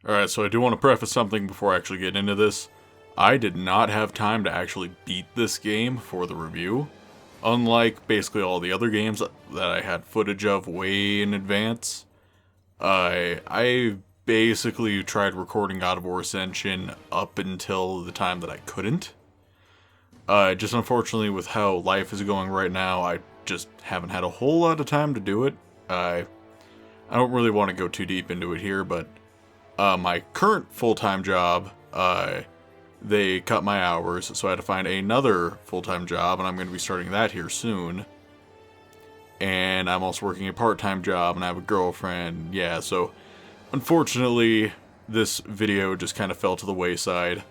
Alright, so I do want to preface something before I actually get into this. I did not have time to actually beat this game for the review. Unlike basically all the other games that I had footage of way in advance. I basically tried recording God of War Ascension up until the time that I couldn't. Just unfortunately with how life is going right now, I just haven't had a whole lot of time to do it. I don't really want to go too deep into it here, but my current full-time job, they cut my hours, so I had to find another full-time job, and I'm going to be starting that here soon. And I'm also working a part-time job, and I have a girlfriend. Yeah, so unfortunately, this video just kind of fell to the wayside.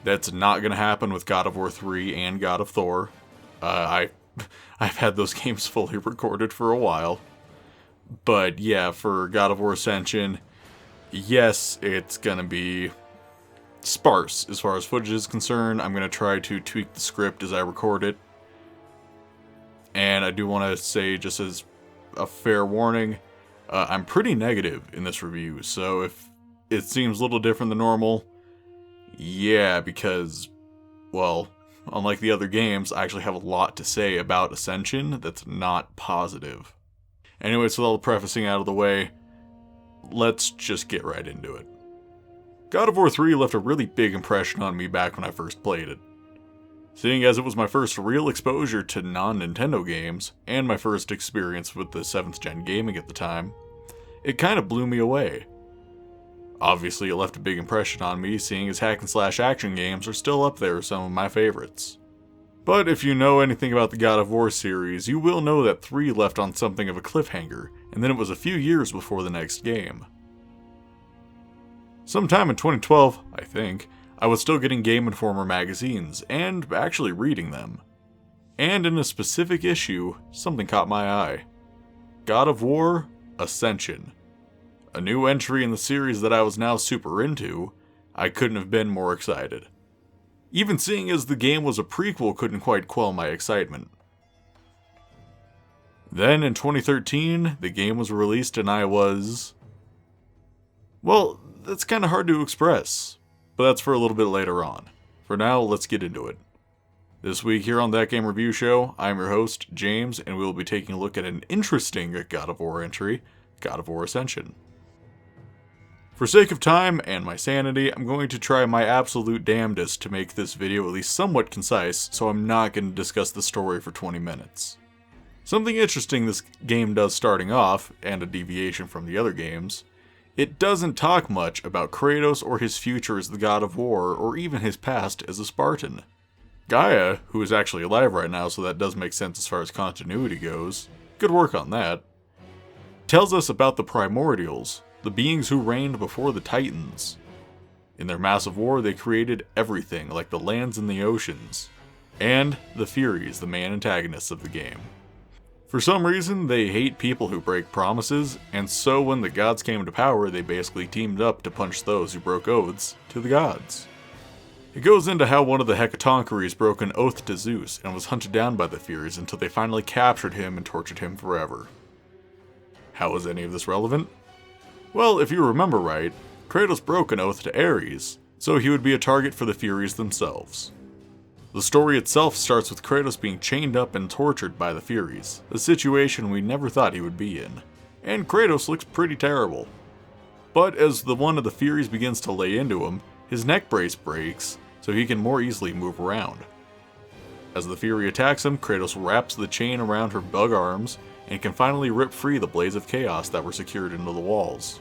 That's not going to happen with God of War 3 and God of Thor. I've had those games fully recorded for a while. But yeah, for God of War Ascension, yes, it's going to be sparse as far as footage is concerned. I'm going to try to tweak the script as I record it. And I do want to say, just as a fair warning, I'm pretty negative in this review. So if it seems a little different than normal, yeah, because, well, unlike the other games, I actually have a lot to say about Ascension that's not positive. Anyway, so with all the prefacing out of the way, let's just get right into it. God of War 3 left a really big impression on me back when I first played it. Seeing as it was my first real exposure to non-Nintendo games, and my first experience with the 7th gen gaming at the time, it kind of blew me away. Obviously it left a big impression on me, seeing as hack and slash action games are still up there with some of my favorites. But if you know anything about the God of War series, you will know that 3 left on something of a cliffhanger, and then it was a few years before the next game. Sometime in 2012, I think, I was still getting Game Informer magazines, and actually reading them. And in a specific issue, something caught my eye. God of War Ascension. A new entry in the series that I was now super into. I couldn't have been more excited. Even seeing as the game was a prequel couldn't quite quell my excitement. Then in 2013, the game was released and I was... well, that's kind of hard to express. But that's for a little bit later on. For now, let's get into it. This week here on That Game Review Show, I'm your host, James, and we will be taking a look at an interesting God of War entry, God of War Ascension. For sake of time and my sanity, I'm going to try my absolute damnedest to make this video at least somewhat concise, so I'm not going to discuss the story for 20 minutes. Something interesting this game does starting off, and a deviation from the other games, it doesn't talk much about Kratos or his future as the God of War, or even his past as a Spartan. Gaia, who is actually alive right now, so that does make sense as far as continuity goes, good work on that, tells us about the Primordials, the beings who reigned before the Titans. In their massive war, they created everything, like the lands and the oceans, and the Furies, the main antagonists of the game. For some reason, they hate people who break promises, and so when the gods came to power, they basically teamed up to punch those who broke oaths to the gods. It goes into how one of the Hecatoncheires broke an oath to Zeus and was hunted down by the Furies until they finally captured him and tortured him forever. How is any of this relevant? Well, if you remember right, Kratos broke an oath to Ares, so he would be a target for the Furies themselves. The story itself starts with Kratos being chained up and tortured by the Furies, a situation we never thought he would be in, and Kratos looks pretty terrible. But as the one of the Furies begins to lay into him, his neck brace breaks, so he can more easily move around. As the Fury attacks him, Kratos wraps the chain around her bug arms, and can finally rip free the blades of chaos that were secured into the walls.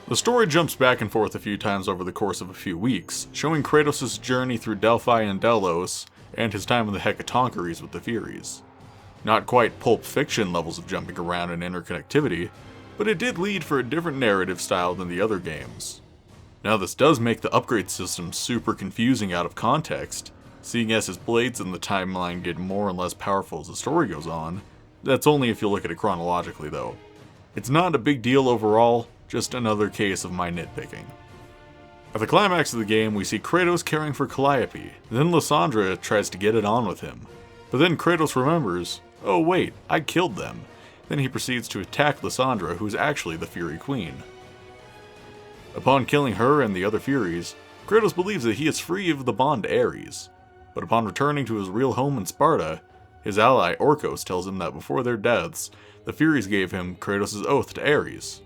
The story jumps back and forth a few times over the course of a few weeks, showing Kratos' journey through Delphi and Delos, and his time in the Hecatoncheires with the Furies. Not quite Pulp Fiction levels of jumping around and interconnectivity, but it did lead for a different narrative style than the other games. Now this does make the upgrade system super confusing out of context, seeing as his blades in the timeline get more and less powerful as the story goes on. That's only if you look at it chronologically though. It's not a big deal overall, just another case of my nitpicking. At the climax of the game, we see Kratos caring for Calliope, then Lysandra tries to get it on with him. But then Kratos remembers, oh wait, I killed them. Then he proceeds to attack Lysandra, who's actually the Fury Queen. Upon killing her and the other Furies, Kratos believes that he is free of the bond to Ares, but upon returning to his real home in Sparta, his ally Orcos tells him that before their deaths, the Furies gave him Kratos' oath to Ares.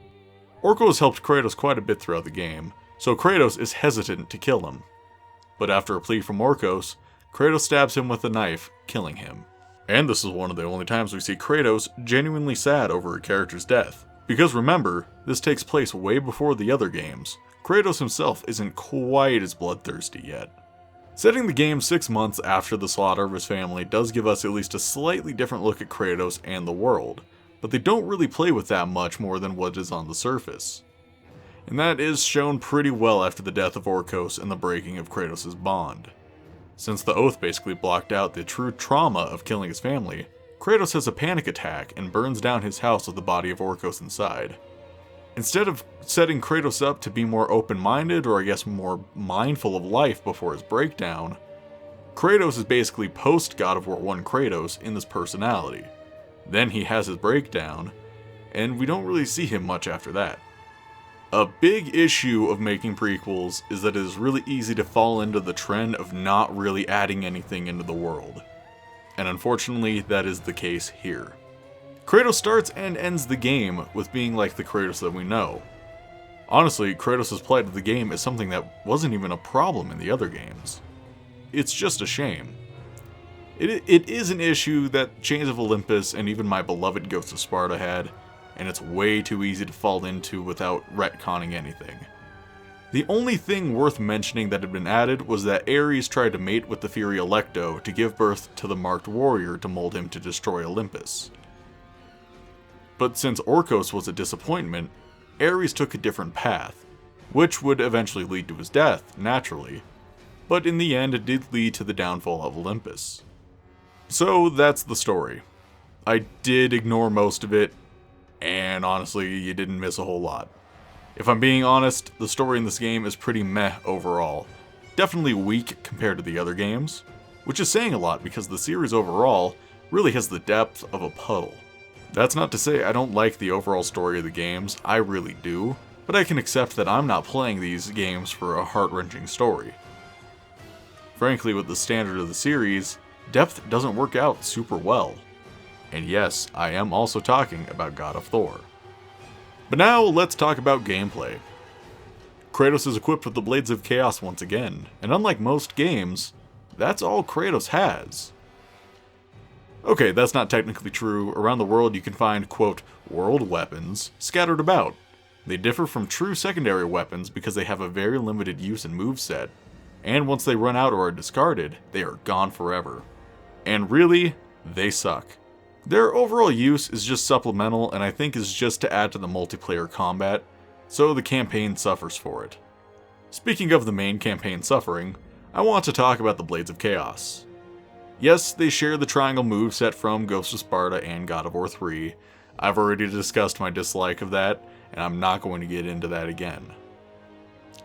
Orcos helped Kratos quite a bit throughout the game, so Kratos is hesitant to kill him. But after a plea from Orcos, Kratos stabs him with a knife, killing him. And this is one of the only times we see Kratos genuinely sad over a character's death. Because remember, this takes place way before the other games. Kratos himself isn't quite as bloodthirsty yet. Setting the game 6 months after the slaughter of his family does give us at least a slightly different look at Kratos and the world, but they don't really play with that much more than what is on the surface. And that is shown pretty well after the death of Orcos and the breaking of Kratos' bond. Since the oath basically blocked out the true trauma of killing his family, Kratos has a panic attack and burns down his house with the body of Orcos inside. Instead of setting Kratos up to be more open-minded, or I guess more mindful of life before his breakdown, Kratos is basically post-God of War 1 Kratos in this personality. Then he has his breakdown, and we don't really see him much after that. A big issue of making prequels is that it is really easy to fall into the trend of not really adding anything into the world. And unfortunately, that is the case here. Kratos starts and ends the game with being like the Kratos that we know. Honestly, Kratos' plight of the game is something that wasn't even a problem in the other games. It's just a shame. It is an issue that Chains of Olympus and even my beloved Ghost of Sparta had, and it's way too easy to fall into without retconning anything. The only thing worth mentioning that had been added was that Ares tried to mate with the Fury Alecto to give birth to the Marked Warrior to mold him to destroy Olympus. But since Orcos was a disappointment, Ares took a different path, which would eventually lead to his death, naturally, but in the end it did lead to the downfall of Olympus. So that's the story. I did ignore most of it, and honestly, you didn't miss a whole lot. If I'm being honest, the story in this game is pretty meh overall. Definitely weak compared to the other games, which is saying a lot because the series overall really has the depth of a puddle. That's not to say I don't like the overall story of the games, I really do, but I can accept that I'm not playing these games for a heart-wrenching story. Frankly, with the standard of the series, depth doesn't work out super well. And yes, I am also talking about God of Thor. But now, let's talk about gameplay. Kratos is equipped with the Blades of Chaos once again, and unlike most games, that's all Kratos has. Okay, that's not technically true. Around the world you can find, quote, world weapons scattered about. They differ from true secondary weapons because they have a very limited use and moveset, and once they run out or are discarded, they are gone forever. And really, they suck. Their overall use is just supplemental and I think is just to add to the multiplayer combat, so the campaign suffers for it. Speaking of the main campaign suffering, I want to talk about the Blades of Chaos. Yes, they share the triangle moveset from Ghost of Sparta and God of War 3. I've already discussed my dislike of that, and I'm not going to get into that again.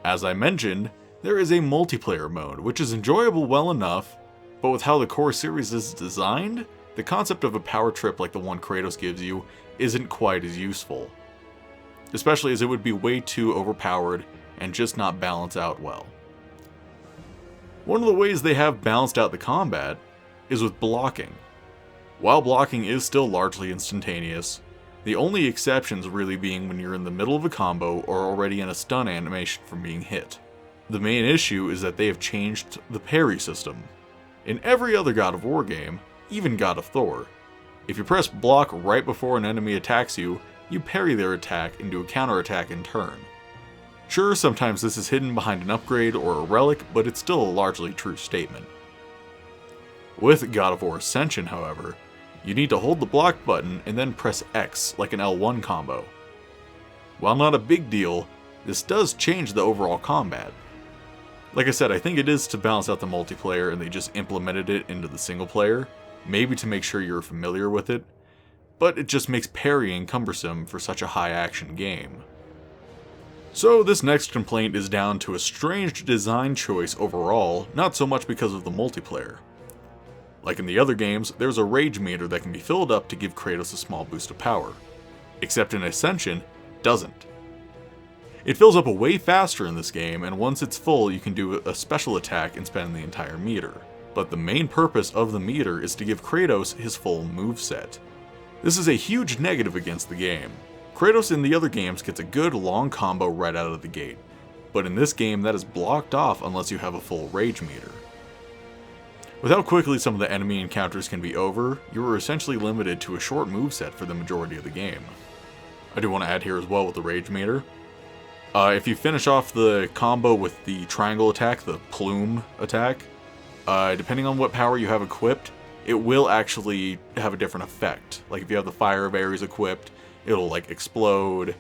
As I mentioned, there is a multiplayer mode, which is enjoyable well enough, but with how the core series is designed, the concept of a power trip like the one Kratos gives you isn't quite as useful. Especially as it would be way too overpowered and just not balance out well. One of the ways they have balanced out the combat is with blocking. While blocking is still largely instantaneous, the only exceptions really being when you're in the middle of a combo or already in a stun animation from being hit. The main issue is that they have changed the parry system. In every other God of War game, even God of Thor, if you press block right before an enemy attacks you, you parry their attack and do a counterattack in turn. Sure, sometimes this is hidden behind an upgrade or a relic, but it's still a largely true statement. With God of War Ascension, however, you need to hold the block button and then press X like an L1 combo. While not a big deal, this does change the overall combat. Like I said, I think it is to balance out the multiplayer and they just implemented it into the single player, maybe to make sure you're familiar with it, but it just makes parrying cumbersome for such a high action game. So this next complaint is down to a strange design choice overall, not so much because of the multiplayer. Like in the other games, there's a rage meter that can be filled up to give Kratos a small boost of power, except in Ascension, doesn't. It fills up way faster in this game, and once it's full, you can do a special attack and spend the entire meter. But the main purpose of the meter is to give Kratos his full moveset. This is a huge negative against the game. Kratos in the other games gets a good long combo right out of the gate, but in this game that is blocked off unless you have a full rage meter. With how quickly some of the enemy encounters can be over, you are essentially limited to a short moveset for the majority of the game. I do want to add here as well with the rage meter. If you finish off the combo with the triangle attack, the plume attack, depending on what power you have equipped, it will actually have a different effect. Like if you have the Fire of Ares equipped, it'll like explode.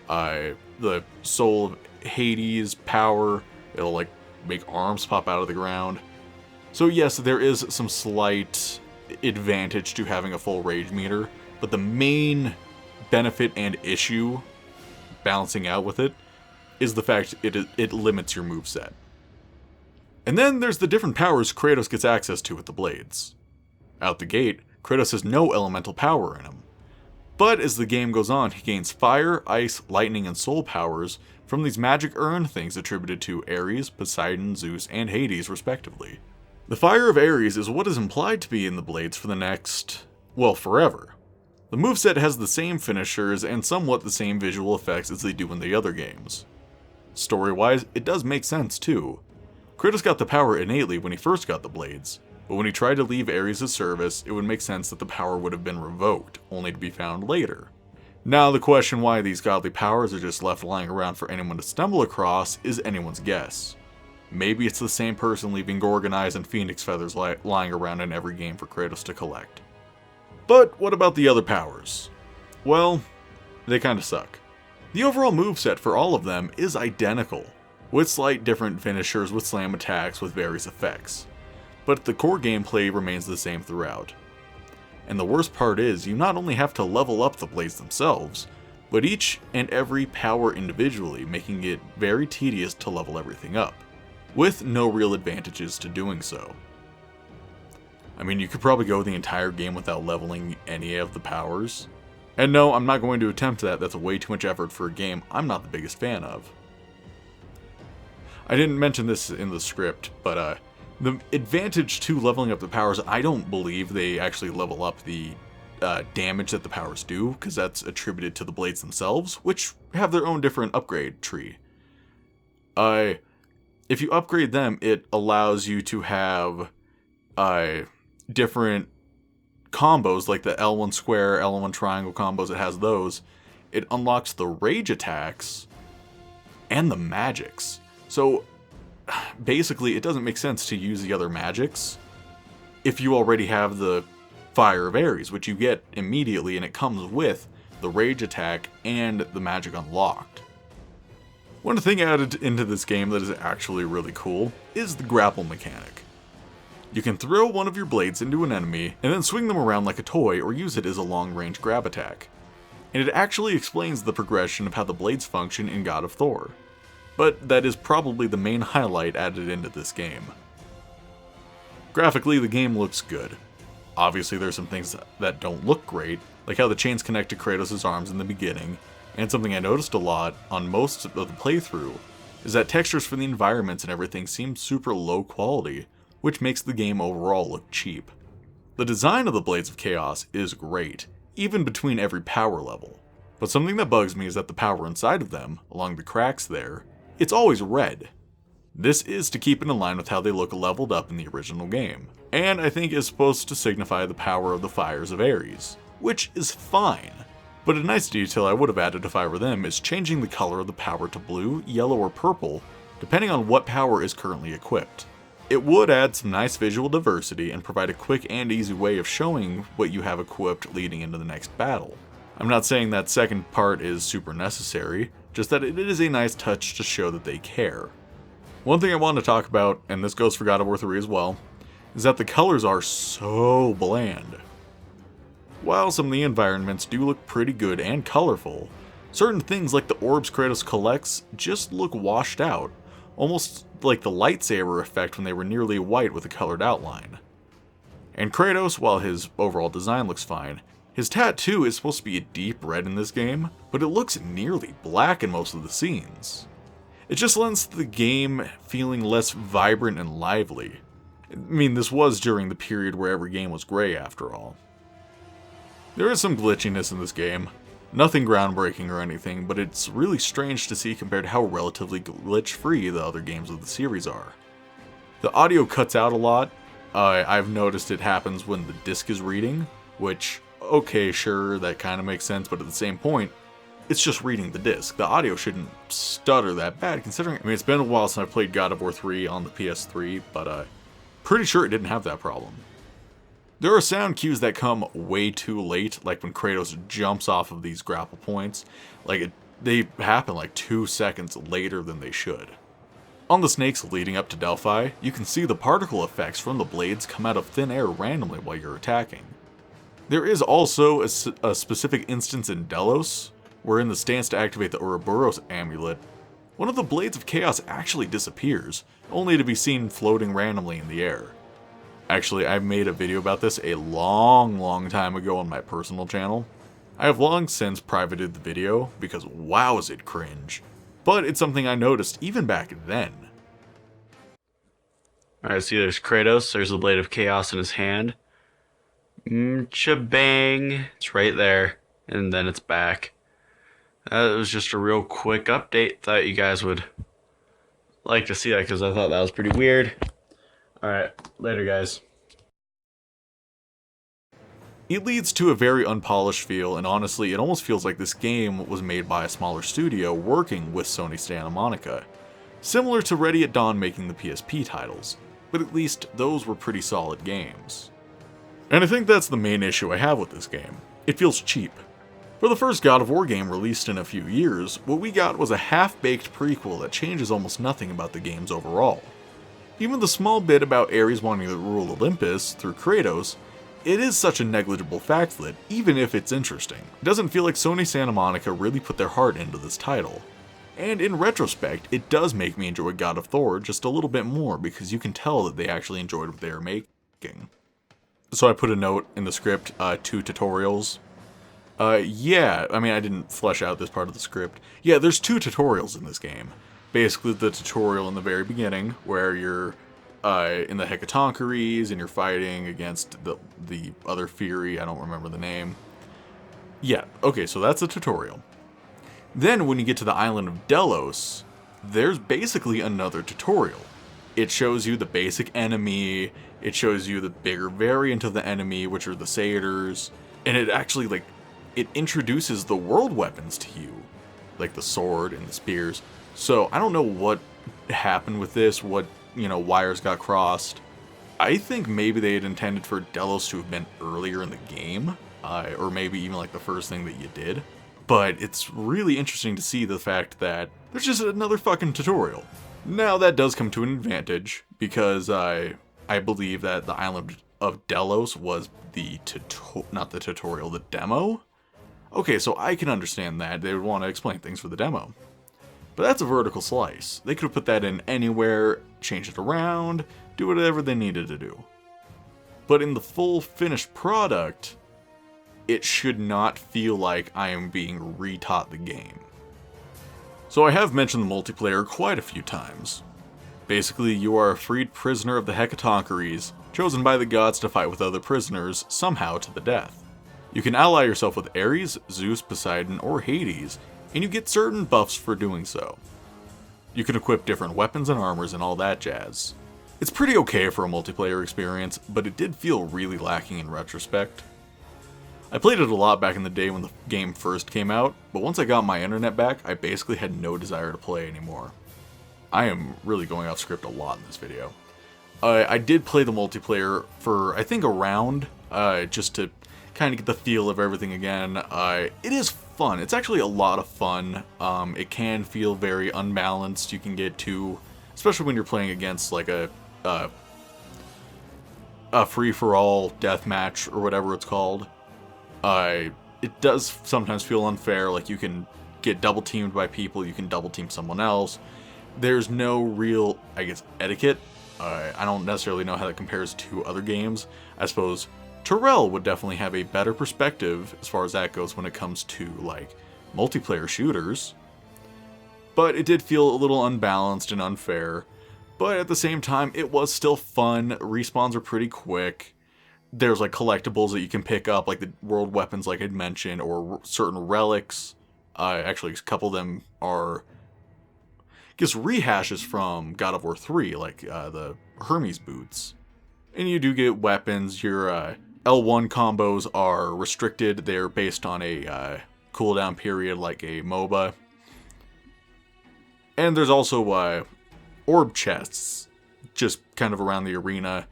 The Soul of Hades power, it'll like make arms pop out of the ground. So yes, there is some slight advantage to having a full rage meter, but the main benefit and issue balancing out with it is the fact it limits your moveset. And then there's the different powers Kratos gets access to with the blades. Out the gate, Kratos has no elemental power in him. But as the game goes on, he gains fire, ice, lightning, and soul powers from these magic urn things attributed to Ares, Poseidon, Zeus, and Hades respectively. The Fire of Ares is what is implied to be in the blades for the next, well, forever. The moveset has the same finishers and somewhat the same visual effects as they do in the other games. Story-wise, it does make sense too. Kratos got the power innately when he first got the blades, but when he tried to leave Ares' service, it would make sense that the power would have been revoked, only to be found later. Now the question why these godly powers are just left lying around for anyone to stumble across is anyone's guess. Maybe it's the same person leaving Gorgon Eyes and Phoenix Feathers lying around in every game for Kratos to collect. But what about the other powers? Well, they kinda suck. The overall moveset for all of them is identical, with slight different finishers with slam attacks with various effects. But the core gameplay remains the same throughout. And the worst part is, you not only have to level up the blades themselves, but each and every power individually, making it very tedious to level everything up, with no real advantages to doing so. I mean, you could probably go the entire game without leveling any of the powers. And no, I'm not going to attempt that, that's way too much effort for a game I'm not the biggest fan of. I didn't mention this in the script, but the advantage to leveling up the powers, I don't believe they actually level up the damage that the powers do, because that's attributed to the blades themselves, which have their own different upgrade tree. If you upgrade them, it allows you to have different combos, like the L1 square, L1 triangle combos, it has those. It unlocks the rage attacks and the magics. So basically, it doesn't make sense to use the other magics if you already have the Fire of Ares, which you get immediately, and it comes with the rage attack and the magic unlocked. One thing added into this game that is actually really cool is the grapple mechanic. You can throw one of your blades into an enemy and then swing them around like a toy or use it as a long-range grab attack. And it actually explains the progression of how the blades function in God of Thor. But that is probably the main highlight added into this game. Graphically, the game looks good. Obviously, there's some things that don't look great, like how the chains connect to Kratos' arms in the beginning, and something I noticed a lot on most of the playthrough is that textures for the environments and everything seem super low quality, which makes the game overall look cheap. The design of the Blades of Chaos is great, even between every power level. But something that bugs me is that the power inside of them, along the cracks there, it's always red. This is to keep it in line with how they look leveled up in the original game, and I think is supposed to signify the power of the Fires of Ares, which is fine. But a nice detail I would have added if I were them is changing the color of the power to blue, yellow, or purple, depending on what power is currently equipped. It would add some nice visual diversity and provide a quick and easy way of showing what you have equipped leading into the next battle. I'm not saying that second part is super necessary, just that it is a nice touch to show that they care. One thing I want to talk about, and this goes for God of War 3 as well, is that the colors are so bland. While some of the environments do look pretty good and colorful, certain things like the orbs Kratos collects just look washed out, almost like the lightsaber effect when they were nearly white with a colored outline. And Kratos, while his overall design looks fine, His tattoo is supposed to be a deep red in this game, but it looks nearly black in most of the scenes. It just lends to the game feeling less vibrant and lively. I mean, this was during the period where every game was gray after all. There is some glitchiness in this game. Nothing groundbreaking or anything, but it's really strange to see compared to how relatively glitch-free the other games of the series are. The audio cuts out a lot. I've noticed it happens when the disc is reading, which, okay, sure, that kind of makes sense, but at the same point, it's just reading the disc. The audio shouldn't stutter that bad, considering, I mean, it's been a while since I played God of War 3 on the PS3, but pretty sure it didn't have that problem. There are sound cues that come way too late, like when Kratos jumps off of these grapple points. They happen like 2 seconds later than they should. On the snakes leading up to Delphi, you can see the particle effects from the blades come out of thin air randomly while you're attacking. There is also a specific instance in Delos, where in the stance to activate the Ouroboros amulet, one of the blades of chaos actually disappears, only to be seen floating randomly in the air. Actually, I made a video about this a long time ago on my personal channel. I have long since privated the video, because wow is it cringe. But it's something I noticed even back then. Alright, see there's Kratos, there's the Blade of Chaos in his hand. Shabang! It's right there, and then it's back. That was just a real quick update. Thought you guys would like to see that because I thought that was pretty weird. Alright, later guys. It leads to a very unpolished feel, and honestly, it almost feels like this game was made by a smaller studio working with Sony Santa Monica. Similar to Ready at Dawn making the PSP titles, but at least those were pretty solid games. And I think that's the main issue I have with this game. It feels cheap. For the first God of War game released in a few years, what we got was a half-baked prequel that changes almost nothing about the games overall. Even the small bit about Ares wanting to rule Olympus through Kratos, it is such a negligible factlet, even if it's interesting. It doesn't feel like Sony Santa Monica really put their heart into this title. And in retrospect, it does make me enjoy God of Thor just a little bit more because you can tell that they actually enjoyed what they were making. So I put a note in the script, 2 tutorials. Yeah, I mean, I didn't flesh out this part of the script. Yeah, there's 2 tutorials in this game. Basically, the tutorial in the very beginning, where you're in the Hecatoncheires and you're fighting against the other Fury, I don't remember the name. Yeah, okay, so that's a tutorial. Then when you get to the island of Delos, there's basically another tutorial. It shows you the basic enemy, it shows you the bigger variant of the enemy, which are the satyrs, and it actually, it introduces the world weapons to you, like the sword and the spears. So I don't know what happened with this, what, wires got crossed. I think maybe they had intended for Delos to have been earlier in the game, or maybe even like the first thing that you did. But it's really interesting to see the fact that there's just another fucking tutorial. Now that does come to an advantage, because I believe that the island of Delos was the demo? Okay, so I can understand that. They would want to explain things for the demo. But that's a vertical slice. They could have put that in anywhere, change it around, do whatever they needed to do. But in the full finished product, it should not feel like I am being retaught the game. So I have mentioned the multiplayer quite a few times. Basically, you are a freed prisoner of the Hecatoncheires, chosen by the gods to fight with other prisoners, somehow to the death. You can ally yourself with Ares, Zeus, Poseidon, or Hades, and you get certain buffs for doing so. You can equip different weapons and armors and all that jazz. It's pretty okay for a multiplayer experience, but it did feel really lacking in retrospect. I played it a lot back in the day when the game first came out, but once I got my internet back, I basically had no desire to play anymore. I am really going off script a lot in this video. I did play the multiplayer for, I think, a round, just to kind of get the feel of everything again. It is fun. It's actually a lot of fun. It can feel very unbalanced. You can get to, especially when you're playing against like a free-for-all deathmatch or whatever it's called. It does sometimes feel unfair. Like you can get double teamed by people. You can double team someone else. There's no real, I guess, etiquette. I don't necessarily know how that compares to other games. I suppose Terrell would definitely have a better perspective as far as that goes when it comes to, like, multiplayer shooters. But it did feel a little unbalanced and unfair. But at the same time, it was still fun. Respawns are pretty quick. There's, like, collectibles that you can pick up, like the world weapons, like I'd mentioned, or certain relics. Actually, a couple of them are, I guess, rehashes from God of War 3, like the Hermes boots. And you do get weapons. Your L1 combos are restricted. They're based on a cooldown period like a MOBA. And there's also orb chests, just kind of around the arena.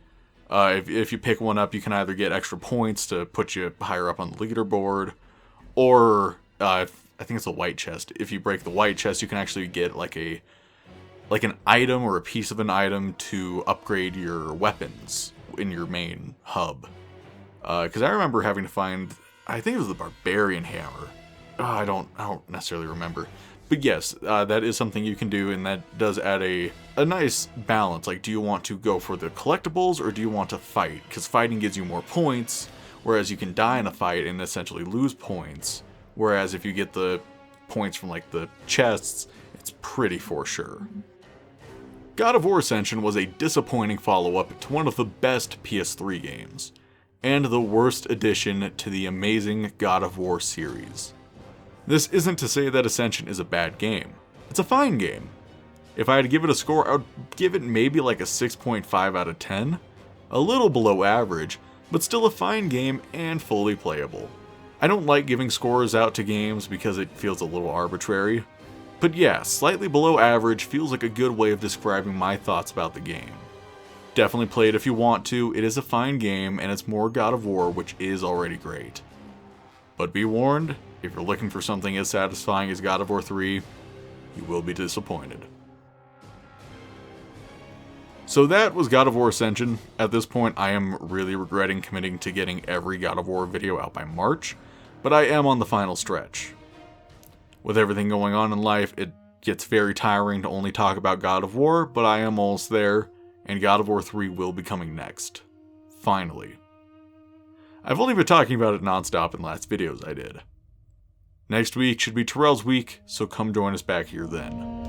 If you pick one up, you can either get extra points to put you higher up on the leaderboard, or I think it's a white chest. If you break the white chest, you can actually get like an item or a piece of an item to upgrade your weapons in your main hub. Because I remember having to find, I think it was the Barbarian Hammer. I don't necessarily remember. But yes, that is something you can do, and that does add a nice balance. Like, do you want to go for the collectibles, or do you want to fight? Because fighting gives you more points, whereas you can die in a fight and essentially lose points. Whereas if you get the points from, like, the chests, it's pretty for sure. God of War Ascension was a disappointing follow-up to one of the best PS3 games, and the worst addition to the amazing God of War series. This isn't to say that Ascension is a bad game. It's a fine game. If I had to give it a score, I would give it maybe like a 6.5 out of 10. A little below average, but still a fine game and fully playable. I don't like giving scores out to games because it feels a little arbitrary. But yeah, slightly below average feels like a good way of describing my thoughts about the game. Definitely play it if you want to. It is a fine game, and it's more God of War, which is already great. But be warned, if you're looking for something as satisfying as God of War 3, you will be disappointed. So that was God of War Ascension. At this point, I am really regretting committing to getting every God of War video out by March, but I am on the final stretch. With everything going on in life, it gets very tiring to only talk about God of War, but I am almost there, and God of War 3 will be coming next. Finally. I've only been talking about it nonstop in the last videos I did. Next week should be Terrell's week, so come join us back here then.